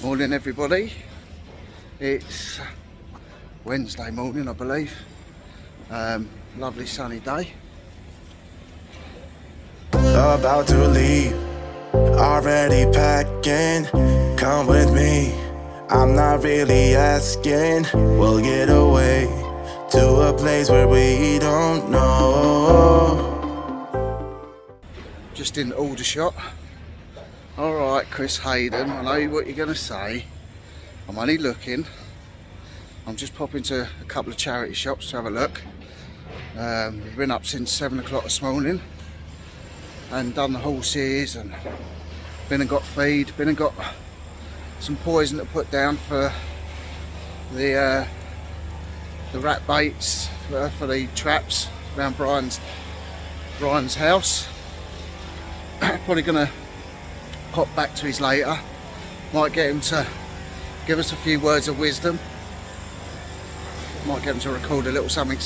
Morning everybody, it's Wednesday morning I believe, lovely sunny day. About to leave, already packing, come with me, I'm not really asking, we'll get away to a place where we don't know. Just in Aldershot. Alright Chris Hayden, I know what you're going to say, I'm only looking, I'm just popping to a couple of charity shops to have a look. We've been up since 7 o'clock this morning and done the horses and been and got feed, been and got some poison to put down for the rat baits for the traps around Brian's house. Probably going to pop back to his later, might get him to give us a few words of wisdom, might get him to record a little something.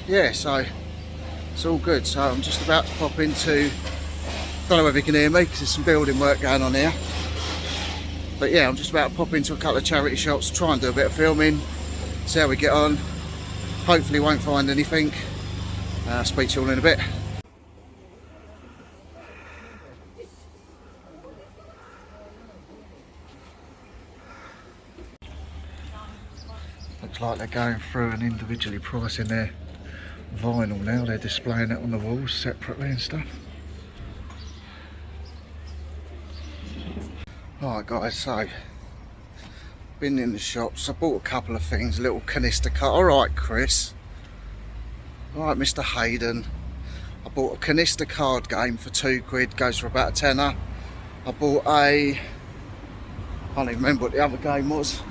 Yeah, so it's all good. So I'm just about to pop into, don't know whether you can hear me because there's some building work going on here, but yeah, I'm just about to pop into a couple of charity shops, try and do a bit of filming, see how we get on. Hopefully won't find anything. I'll speak to you all in a bit. Looks like they're going through and individually pricing their vinyl now. They're displaying it on the walls separately and stuff. Alright guys, so been in the shops. I bought a couple of things, a little canister card. Alright Chris. Alright Mr. Hayden. I bought a canister card game for £2, goes for about a tenner. I bought I can't even remember what the other game was.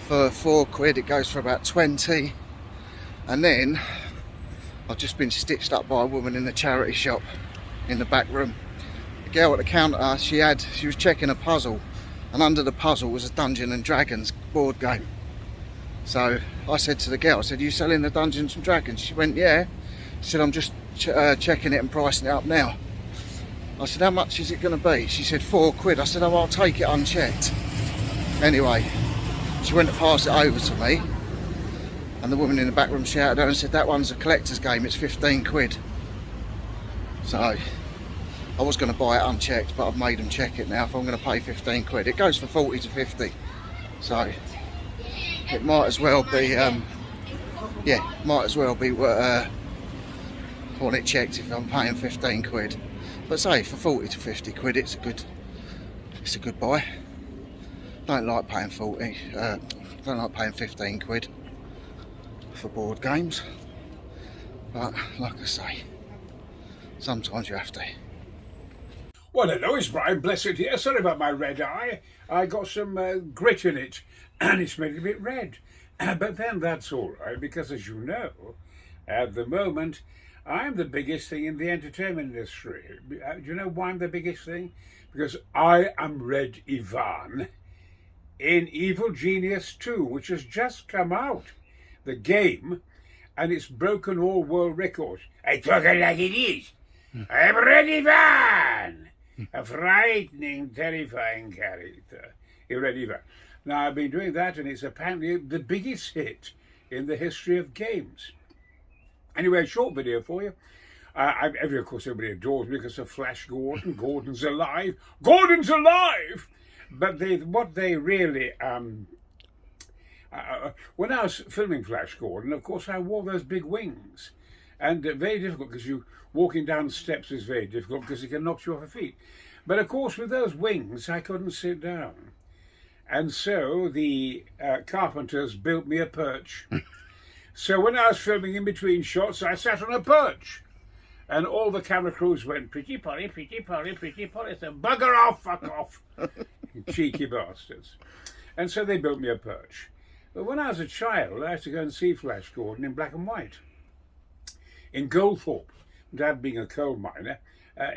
For £4, it goes for about 20. And then I've just been stitched up by a woman in the charity shop in the back room. The girl at the counter, she was checking a puzzle, and under the puzzle was a Dungeons and Dragons board game. So I said to the girl, I said, "You selling the Dungeons and Dragons?" She went, "Yeah." She said, "I'm just checking it and pricing it up now." I said, "How much is it going to be?" She said, £4. I said, "Oh, I'll take it unchecked." Anyway, she went to pass it over to me, and the woman in the back room shouted at her and said, "That one's a collector's game, it's £15. So I was going to buy it unchecked, but I've made them check it now if I'm going to pay £15. It goes for 40 to 50, so it might as well be, yeah, might as well be want it checked if I'm paying £15. But say for 40 to 50 quid, it's a good buy. Don't like paying 40, don't like paying £15 for board games, but like I say, sometimes you have to. Well, hello, it's Brian Blessed here. Sorry about my red eye. I got some grit in it, and it's made it a bit red. But then that's all right, because as you know, at the moment, I'm the biggest thing in the entertainment industry. Do you know why I'm the biggest thing? Because I am Red Ivan in Evil Genius 2, which has just come out, the game, and it's broken all world records. I talk it like it is. I'm Red Ivan, a frightening, terrifying character in Red Ivan. Now, I've been doing that, and it's apparently the biggest hit in the history of games. Anyway, a short video for you. Of course, everybody adores me because of Flash Gordon. Gordon's alive. Gordon's alive! But what they really, when I was filming Flash Gordon, of course, I wore those big wings. And very difficult, because walking down the steps is very difficult because it can knock you off your feet. But of course, with those wings, I couldn't sit down. And so the carpenters built me a perch. So when I was filming in between shots, I sat on a perch. And all the camera crews went, "Pretty Polly, pretty Polly, pretty Polly." I said, "Bugger off, fuck off." Cheeky bastards. And so they built me a perch. But when I was a child, I used to go and see Flash Gordon in black and white. In Goldthorpe. Dad being a coal miner,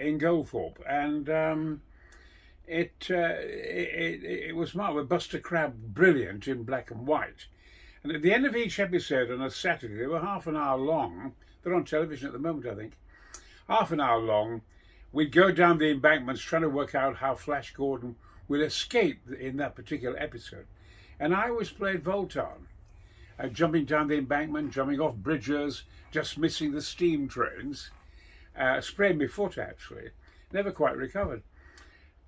in Goldthorpe. And it was marked with Buster Crabbe brilliant in black and white. And at the end of each episode on a Saturday, they were half an hour long. They're on television at the moment, I think. Half an hour long, we'd go down the embankments trying to work out how Flash Gordon will escape in that particular episode. And I always played Voltan, jumping down the embankment, jumping off bridges, just missing the steam trains, sprayed my foot actually, never quite recovered.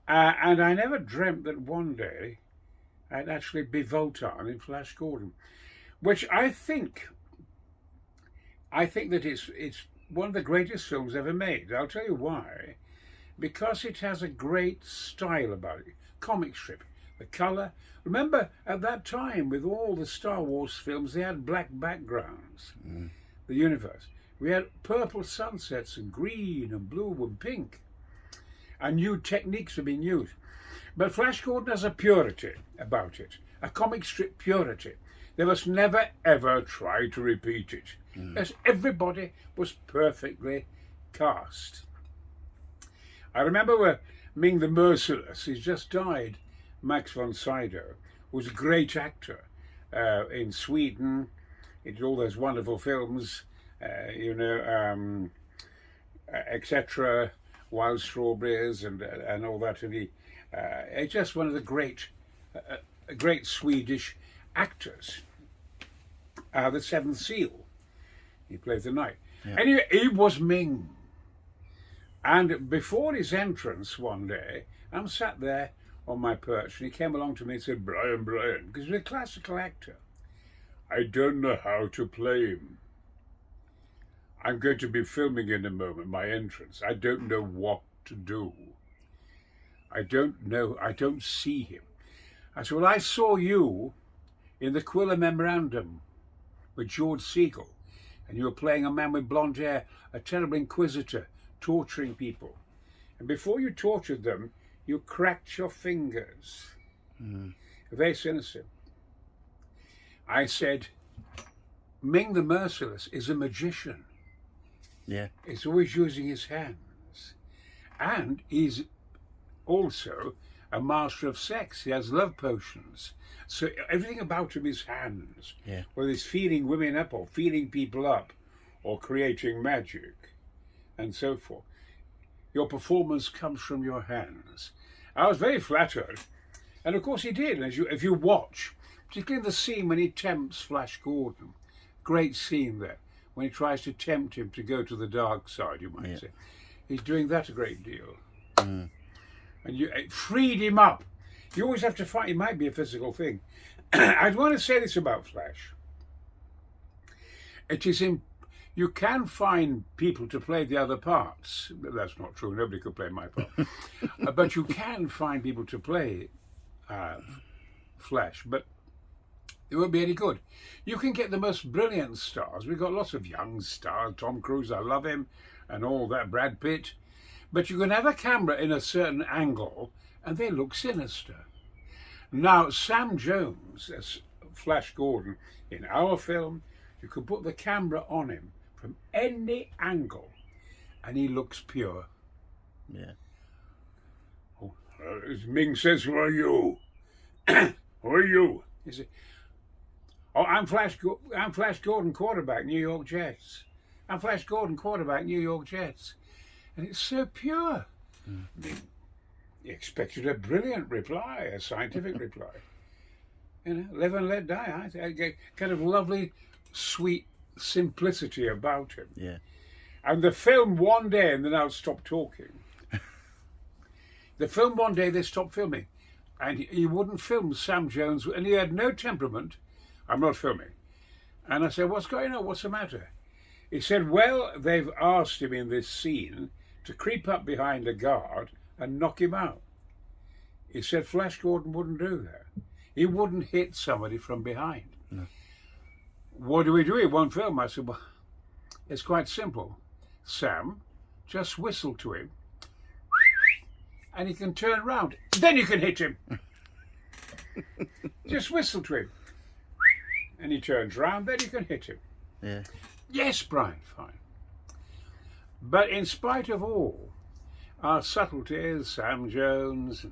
And I never dreamt that one day I'd actually be Voltan in Flash Gordon, which I think that it's one of the greatest films ever made. I'll tell you why. Because it has a great style about it. Comic strip, the colour. Remember, at that time, with all the Star Wars films, they had black backgrounds, the universe. We had purple sunsets and green and blue and pink. And new techniques were being used. But Flash Gordon has a purity about it, a comic strip purity. They must never, ever try to repeat it. As everybody was perfectly cast. I remember where Ming the Merciless, he's just died, Max von Sydow, was a great actor in Sweden. He did all those wonderful films, etc., Wild Strawberries and all that. And he's just one of the great Swedish actors. The Seventh Seal. He played the knight. Yeah. Anyway, he was Ming. And before his entrance one day, I'm sat there on my perch, and he came along to me and said, Brian, because he's a classical actor, I don't know how to play him. I'm going to be filming in a moment, my entrance. I don't know what to do. I don't see him. I said, well, I saw you in the Quiller Memorandum with George Segal, and you were playing a man with blonde hair, a terrible inquisitor, torturing people. And before you tortured them, you cracked your fingers. Very sinister. I said, Ming the Merciless is a magician. Yeah. He's always using his hands. And he's also a master of sex. He has love potions. So everything about him is hands. Yeah. Whether he's feeding women up or feeding people up or creating magic and so forth. Your performance comes from your hands. I was very flattered. And of course he did. And if you watch, particularly in the scene when he tempts Flash Gordon, great scene there, when he tries to tempt him to go to the dark side, you might say. He's doing that a great deal. And it freed him up. You always have to fight. It might be a physical thing. I'd want to say this about Flash. You can find people to play the other parts. That's not true. Nobody could play my part. But you can find people to play Flash. But it won't be any good. You can get the most brilliant stars. We've got lots of young stars. Tom Cruise, I love him, and all that. Brad Pitt. But you can have a camera in a certain angle, and they look sinister. Now, Sam Jones, as Flash Gordon, in our film, you can put the camera on him from any angle, and he looks pure. Yeah. Oh, as Ming says, who are you? Who are you? He said, oh, I'm Flash Gordon, quarterback, New York Jets. I'm Flash Gordon, quarterback, New York Jets. And it's so pure. He expected a brilliant reply, a scientific reply. You know, live and let die. I get kind of lovely, sweet simplicity about him. Yeah. And the film one day, and then I'll stop talking. The film one day, they stopped filming. And he wouldn't film Sam Jones, and he had no temperament. I'm not filming. And I said, what's going on? What's the matter? He said, well, they've asked him in this scene to creep up behind a guard and knock him out. He said Flash Gordon wouldn't do that. He wouldn't hit somebody from behind. No. What do we do in one film? I said, well, it's quite simple. Sam, just whistle to him, and he can turn around. Then you can hit him. Just whistle to him. And he turns round, then you can hit him. Yeah. Yes, Brian, fine. But in spite of all our subtleties, Sam Jones,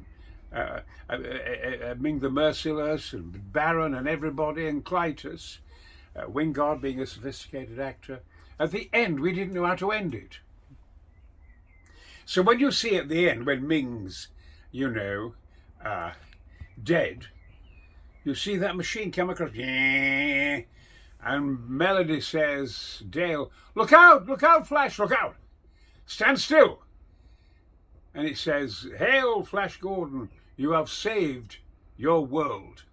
Ming the Merciless, and Baron and everybody, and Clytus, Wingard being a sophisticated actor, at the end we didn't know how to end it. So when you see at the end, when Ming's, dead, you see that machine come across, and Melody says, Dale, look out, Flash, look out, stand still. And it says, hail, Flash Gordon, you have saved your world.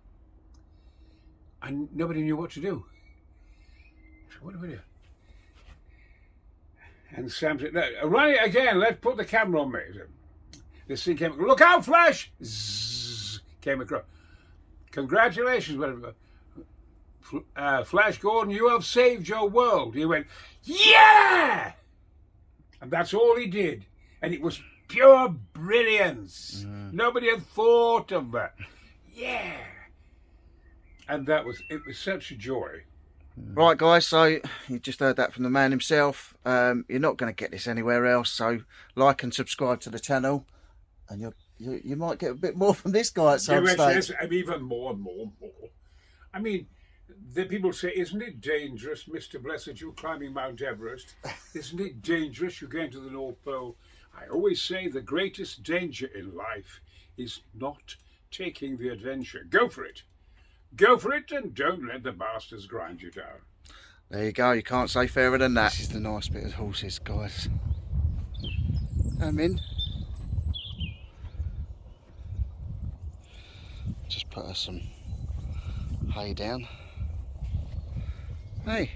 And nobody knew what to do. So what do we do? And Sam said, no, run it again, let's put the camera on me. This thing came, look out, Flash! Zzz, came across. Congratulations, whatever. Flash Gordon, you have saved your world. He went, yeah! And that's all he did. And it was pure brilliance. Nobody had thought of that. Yeah. And it was such a joy. Right, guys, so you just heard that from the man himself. You're not going to get this anywhere else, so like and subscribe to the channel, and you might get a bit more from this guy at some stage. Even more. I mean, the people say, isn't it dangerous, Mr. Blessed, you climbing Mount Everest? Isn't it dangerous, you going to the North Pole? I always say the greatest danger in life is not taking the adventure. Go for it. Go for it and don't let the bastards grind you down. There you go, you can't say fairer than that. This is the nice bit of horses, guys. Come in. Just put her some hay down. Hey,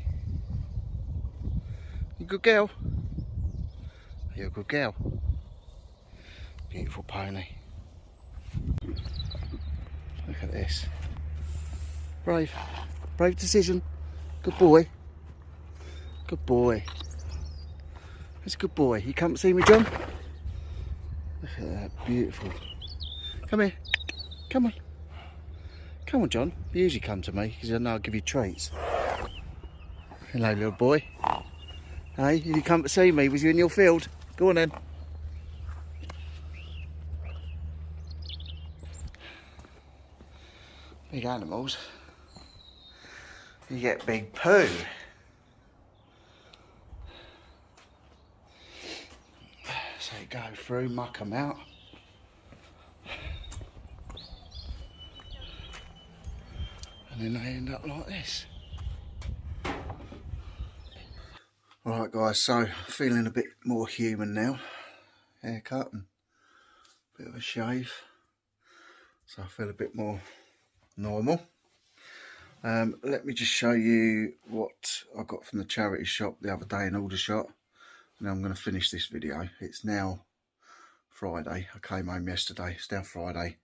you good girl? You're a good girl. Beautiful pony. Look at this. Brave decision. Good boy. Good boy. That's a good boy. You come to see me, John? Look at that, beautiful. Come here. Come on. Come on, John. You usually come to me because I know I'll give you treats. Hello, little boy. Hey, you come to see me? Was you in your field? Go on then. Big animals. You get big poo. So you go through, muck them out. And then they end up like this. Alright guys, so feeling a bit more human now. Haircut and a bit of a shave. So I feel a bit more normal. Let me just show you what I got from the charity shop the other day in Aldershot. Now I'm going to finish this video. It's now Friday. I came home yesterday. It's now Friday.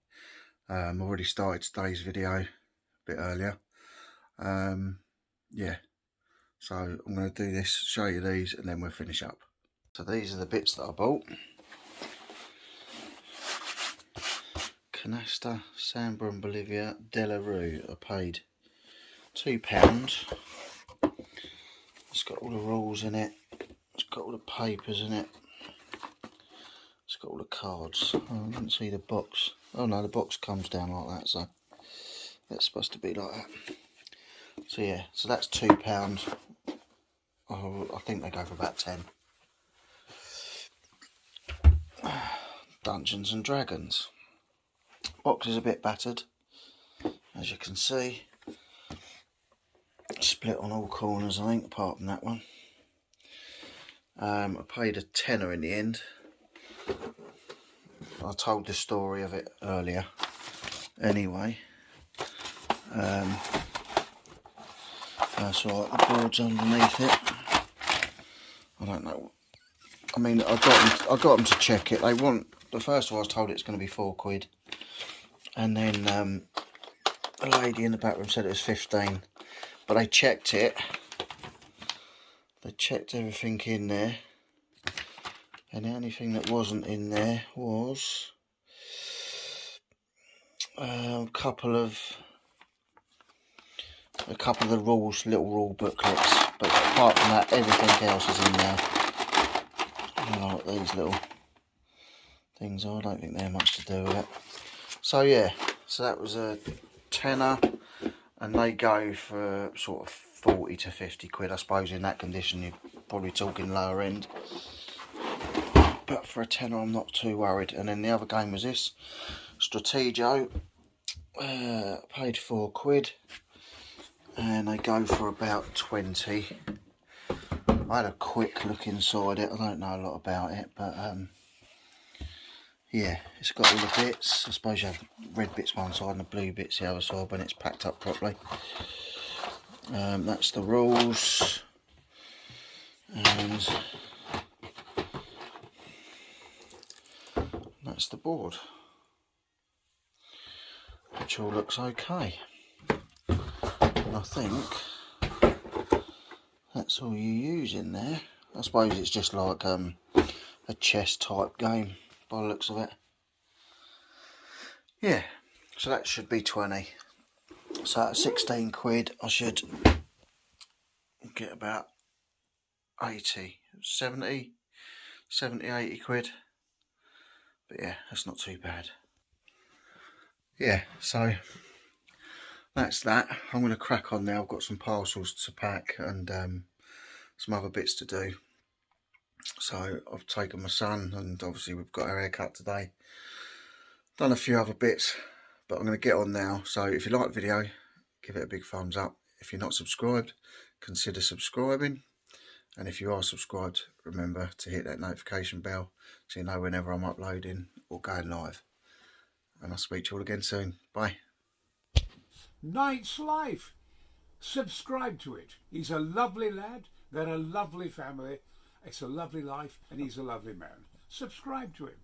I've already started today's video a bit earlier. Yeah. So I'm going to do this, show you these, and then we'll finish up. So these are the bits that I bought. Canasta, Sambra and Bolivia, Delarue. I paid £2. It's got all the rules in it. It's got all the papers in it. It's got all the cards. Oh, I didn't see the box. Oh no, the box comes down like that, so that's supposed to be like that. So yeah, so that's £2. Oh, I think they go for about 10. Dungeons and Dragons. Box is a bit battered, as you can see. Split on all corners, I think, apart from that one. I paid a tenner in the end. I told the story of it earlier. Anyway, that's all right. The board's underneath it. I don't know. I mean, I got them to check it. They want. The first of all, I was told it's going to be £4, and then the lady in the back room said it was 15. But they checked it. They checked everything in there, and the only thing that wasn't in there was a couple of the rules, little rule booklets. But apart from that, everything else is in there. I don't know what these little things are. I don't think they're much to do with it. So yeah, so that was a tenner. And they go for sort of 40 to 50 quid. I suppose in that condition you're probably talking lower end. but for a tenner I'm not too worried. And then the other game was this, Strategio. Paid £4, and they go for about 20. I had a quick look inside it. I don't know a lot about it, but yeah, it's got all the bits. I suppose you have the red bits one side and the blue bits the other side when it's packed up properly. That's the rules, and that's the board, which all looks okay. And I think that's all you use in there. I suppose it's just like a chess type game by the looks of it. Yeah, so that should be 20. So at £16 I should get about 80, 70, 80 quid. But yeah, that's not too bad. Yeah, so that's that. I'm going to crack on now. I've got some parcels to pack and some other bits to do. So I've taken my son, and obviously we've got our haircut today. Done a few other bits, but I'm going to get on now. So if you like the video, give it a big thumbs up. If you're not subscribed, consider subscribing. And if you are subscribed, remember to hit that notification bell so you know whenever I'm uploading or going live. And I'll speak to you all again soon. Bye. Knight's Life. Subscribe to it. He's a lovely lad. They're a lovely family. It's a lovely life, and he's a lovely man. Subscribe to him.